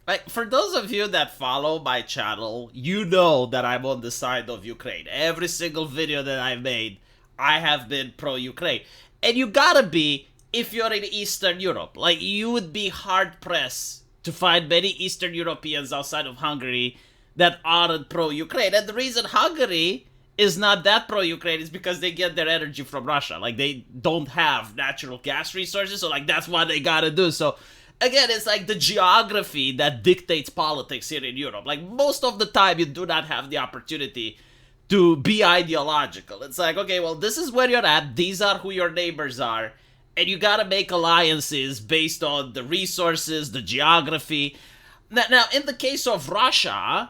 Like, for those of you that follow my channel, you know that I'm on the side of Ukraine. Every single video that I've made, I have been pro-Ukraine. And you gotta be if you're in Eastern Europe. Like, you would be hard-pressed to find many Eastern Europeans outside of Hungary that aren't pro-Ukraine. And the reason Hungary is not that pro-Ukraine is because they get their energy from Russia. Like, they don't have natural gas resources, so, like, that's what they gotta do. So, again, it's like the geography that dictates politics here in Europe. Like, most of the time, you do not have the opportunity to be ideological. It's like, okay, well, this is where you're at, these are who your neighbors are, and you gotta make alliances based on the resources, the geography. Now, in the case of Russia,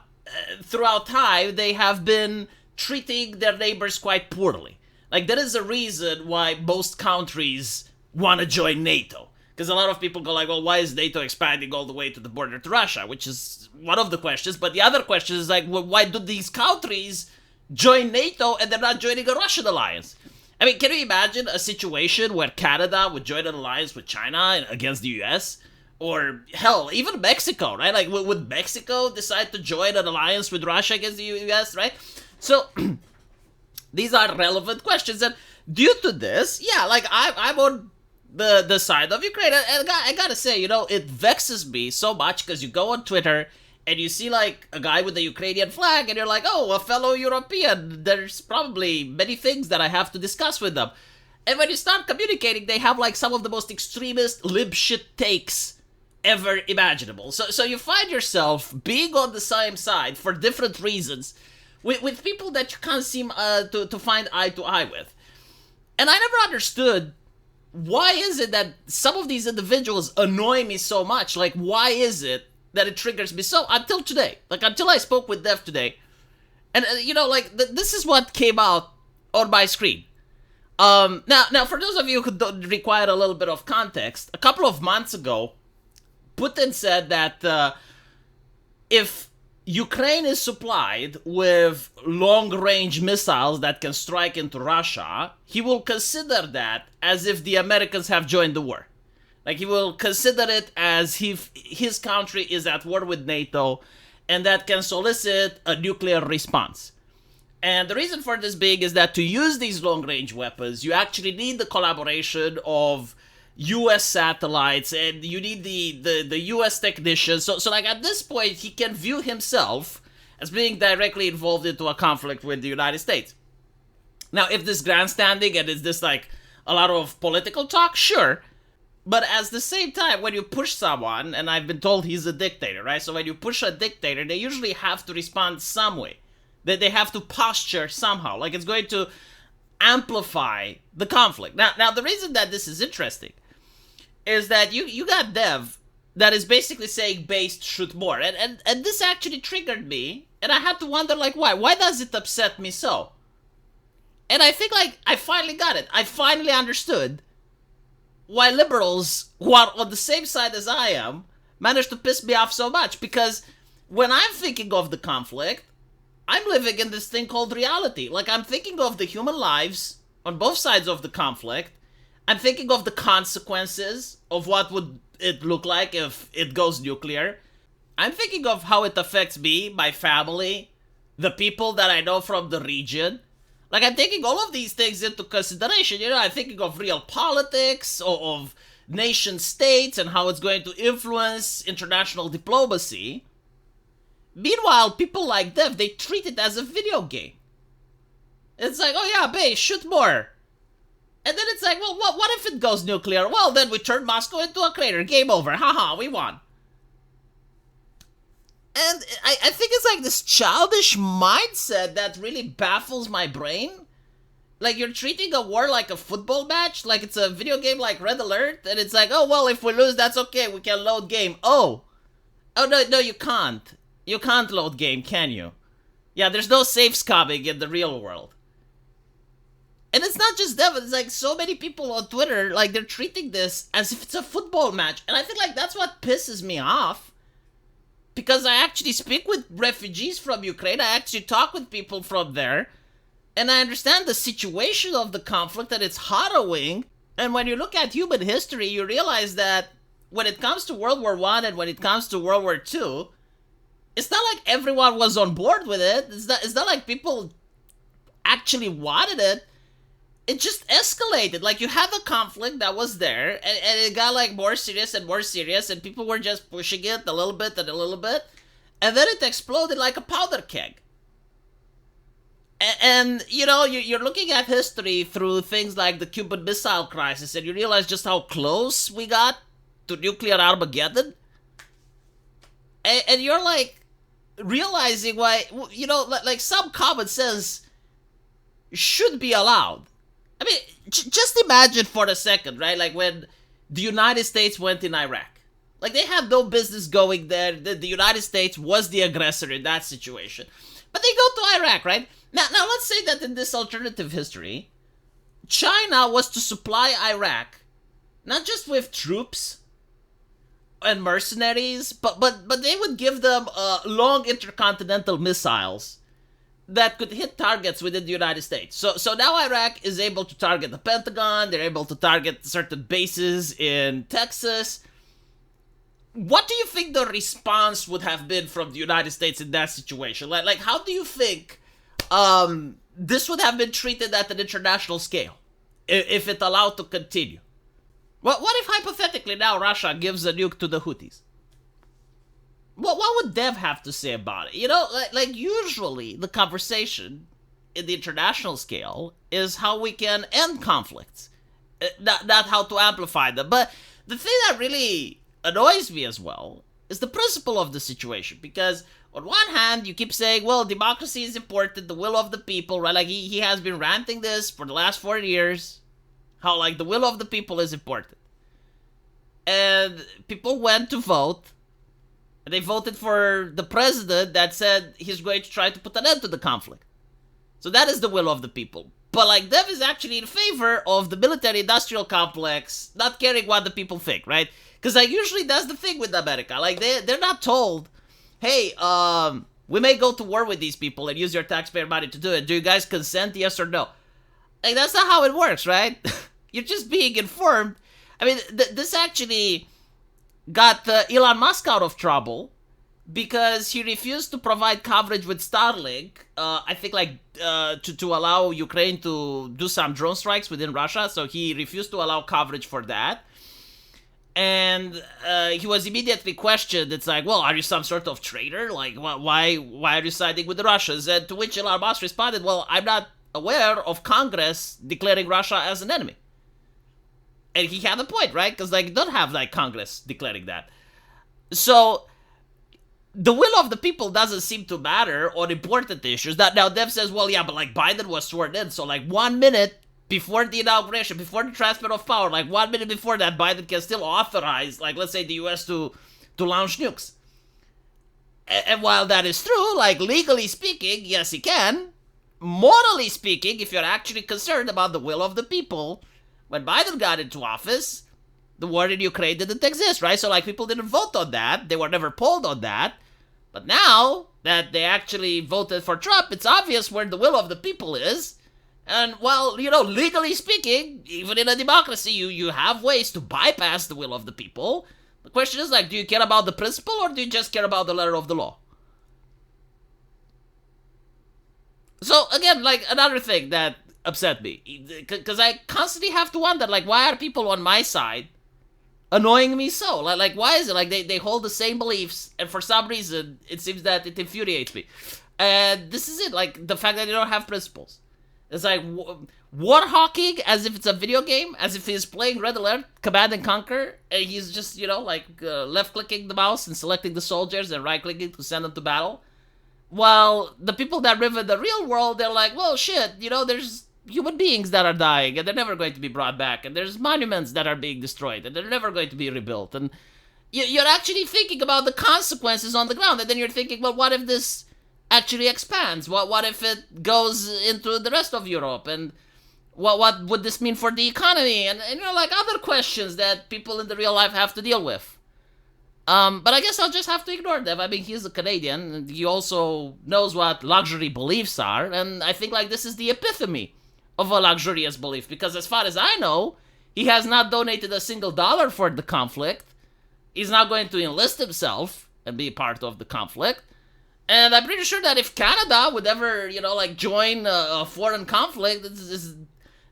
throughout time, they have been treating their neighbors quite poorly. Like, there is a reason why most countries want to join NATO. Because a lot of people go like, well, why is NATO expanding all the way to the border to Russia? Which is one of the questions. But the other question is like, well, why do these countries join NATO and they're not joining a Russian alliance? I mean, can you imagine a situation where Canada would join an alliance with China against the US? Or, hell, even Mexico, right? Like, would Mexico decide to join an alliance with Russia against the US, right? So, these are relevant questions. And due to this, yeah, like, I'm on the side of Ukraine. And I gotta say, you know, it vexes me so much because you go on Twitter and you see, like, a guy with the Ukrainian flag and you're like, oh, a fellow European. There's probably many things that I have to discuss with them. And when you start communicating, they have, like, some of the most extremist lib shit takes ever imaginable. So you find yourself being on the same side for different reasons with people that you can't seem to find eye to eye with. And I never understood, why is it that some of these individuals annoy me so much? Like, why is it that it triggers me so, until today? Like, until I spoke with Dev today. And, you know, like, this is what came out on my screen. Now, for those of you who don't require a little bit of context, a couple of months ago, Putin said that if Ukraine is supplied with long-range missiles that can strike into Russia, he will consider that as if the Americans have joined the war. Like, he will consider it as if his country is at war with NATO and that can solicit a nuclear response. And the reason for this being is that to use these long-range weapons, you actually need the collaboration of US satellites, and you need the US technicians. So like, at this point, he can view himself as being directly involved into a conflict with the United States. Now, if this grandstanding and is this like a lot of political talk, sure. But at the same time, when you push someone, and I've been told he's a dictator, right? So when you push a dictator, they usually have to respond some way. They have to posture somehow. Like, it's going to amplify the conflict. Now the reason that this is interesting is that you got Dev that is basically saying based shoot more. And this actually triggered me. And I had to wonder, like, why? Why does it upset me so? And I think, like, I finally got it. I finally understood why liberals who are on the same side as I am managed to piss me off so much. Because when I'm thinking of the conflict, I'm living in this thing called reality. Like, I'm thinking of the human lives on both sides of the conflict. I'm thinking of the consequences of what would it look like if it goes nuclear. I'm thinking of how it affects me, my family, the people that I know from the region. Like, I'm taking all of these things into consideration. You know, I'm thinking of real politics, of nation states, and how it's going to influence international diplomacy. Meanwhile, people like Dev, they treat it as a video game. It's like, oh yeah, babe, shoot more. And then it's like, well, what if it goes nuclear? Well, then we turn Moscow into a crater. Game over. Haha, we won. And I think it's like this childish mindset that really baffles my brain. Like, you're treating a war like a football match, like it's a video game like Red Alert, and it's like, oh, well, if we lose, that's okay, we can load game. Oh, no, you can't. You can't load game, can you? Yeah, there's no safes coming in the real world. And it's not just them, it's like so many people on Twitter, like, they're treating this as if it's a football match. And I think, like, that's what pisses me off. Because I actually speak with refugees from Ukraine, I actually talk with people from there, and I understand the situation of the conflict, and it's harrowing. And when you look at human history, you realize that when it comes to World War One and when it comes to World War Two, it's not like everyone was on board with it. It's not like people actually wanted it. It just escalated. Like, you had a conflict that was there, and it got like more serious and more serious, and people were just pushing it a little bit and a little bit, and then it exploded like a powder keg. And you know, you're looking at history through things like the Cuban Missile Crisis, and you realize just how close we got to nuclear Armageddon. And you're like realizing why, you know, like some common sense should be allowed. I mean, just imagine for a second, right? Like when the United States went in Iraq. Like, they had no business going there. The United States was the aggressor in that situation. But they go to Iraq, right? Now let's say that in this alternative history, China was to supply Iraq not just with troops and mercenaries, but they would give them long intercontinental missiles that could hit targets within the United States. So now Iraq is able to target the Pentagon. They're able to target certain bases in Texas. What do you think the response would have been from the United States in that situation? Like how do you think this would have been treated at an international scale if it allowed to continue? What if hypothetically now Russia gives a nuke to the Houthis? What would Dev have to say about it? You know, like usually the conversation in the international scale is how we can end conflicts, not how to amplify them. But the thing that really annoys me as well is the principle of the situation, because on one hand you keep saying, well, democracy is important, the will of the people, right? Like he has been ranting this for the last 4 years, how like the will of the people is important, and people went to vote. They voted for the president that said he's going to try to put an end to the conflict. So that is the will of the people. But like Dev is actually in favor of the military-industrial complex, not caring what the people think, right? Because like usually that's the thing with America. Like they're not told, hey, we may go to war with these people and use your taxpayer money to do it. Do you guys consent, yes or no? Like that's not how it works, right? You're just being informed. I mean, this actually got Elon Musk out of trouble because he refused to provide coverage with Starlink. I think like to allow Ukraine to do some drone strikes within Russia. So he refused to allow coverage for that. And he was immediately questioned. It's like, well, are you some sort of traitor? Like, why are you siding with the Russians? And to which Elon Musk responded, well, I'm not aware of Congress declaring Russia as an enemy. And he had a point, right? Because like, you don't have like Congress declaring that. So the will of the people doesn't seem to matter on important issues. Now Dev says, well, yeah, but like Biden was sworn in. So like 1 minute before the inauguration, before the transfer of power, like 1 minute before that, Biden can still authorize, like, let's say the US to launch nukes. And while that is true, like, legally speaking, yes, he can. Morally speaking, if you're actually concerned about the will of the people, when Biden got into office, the war in Ukraine didn't exist, right? So, like, people didn't vote on that. They were never polled on that. But now that they actually voted for Trump, it's obvious where the will of the people is. And, well, you know, legally speaking, even in a democracy, you have ways to bypass the will of the people. The question is, like, do you care about the principle or do you just care about the letter of the law? So, again, like, another thing that upset me, because I constantly have to wonder, like, why are people on my side annoying me so? Like why is it, like, they hold the same beliefs, and for some reason, it seems that it infuriates me. And this is it, like, the fact that they don't have principles. It's like war hawking as if it's a video game, as if he's playing Red Alert, Command and Conquer, and he's just, you know, like, left-clicking the mouse and selecting the soldiers and right-clicking to send them to battle. While the people that live in the real world, they're like, well, shit, you know, there's human beings that are dying, and they're never going to be brought back, and there's monuments that are being destroyed, and they're never going to be rebuilt, and you're actually thinking about the consequences on the ground, and then you're thinking, well, what if this actually expands? What if it goes into the rest of Europe? And what would this mean for the economy? And you know, like, other questions that people in the real life have to deal with. But I guess I'll just have to ignore them. I mean, he's a Canadian, and he also knows what luxury beliefs are, and I think, like, this is the epitome of a luxurious belief, because as far as I know, he has not donated a single dollar for the conflict. he's not going to enlist himself and be part of the conflict. And I'm pretty sure that if Canada would ever, join a foreign conflict, it's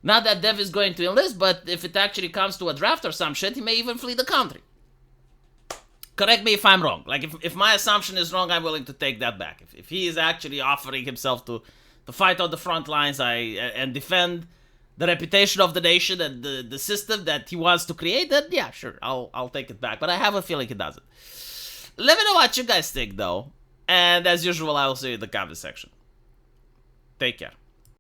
not that Dev is going to enlist, but if it actually comes to a draft or some shit, he may even flee the country. Correct me if I'm wrong. Like, if my assumption is wrong, I'm willing to take that back. If he is actually offering himself to fight on the front lines and defend the reputation of the nation and the system that he wants to create, then yeah, sure, I'll take it back. But I have a feeling he doesn't. Let me know what you guys think, though. And as usual, I will see you in the comment section. Take care.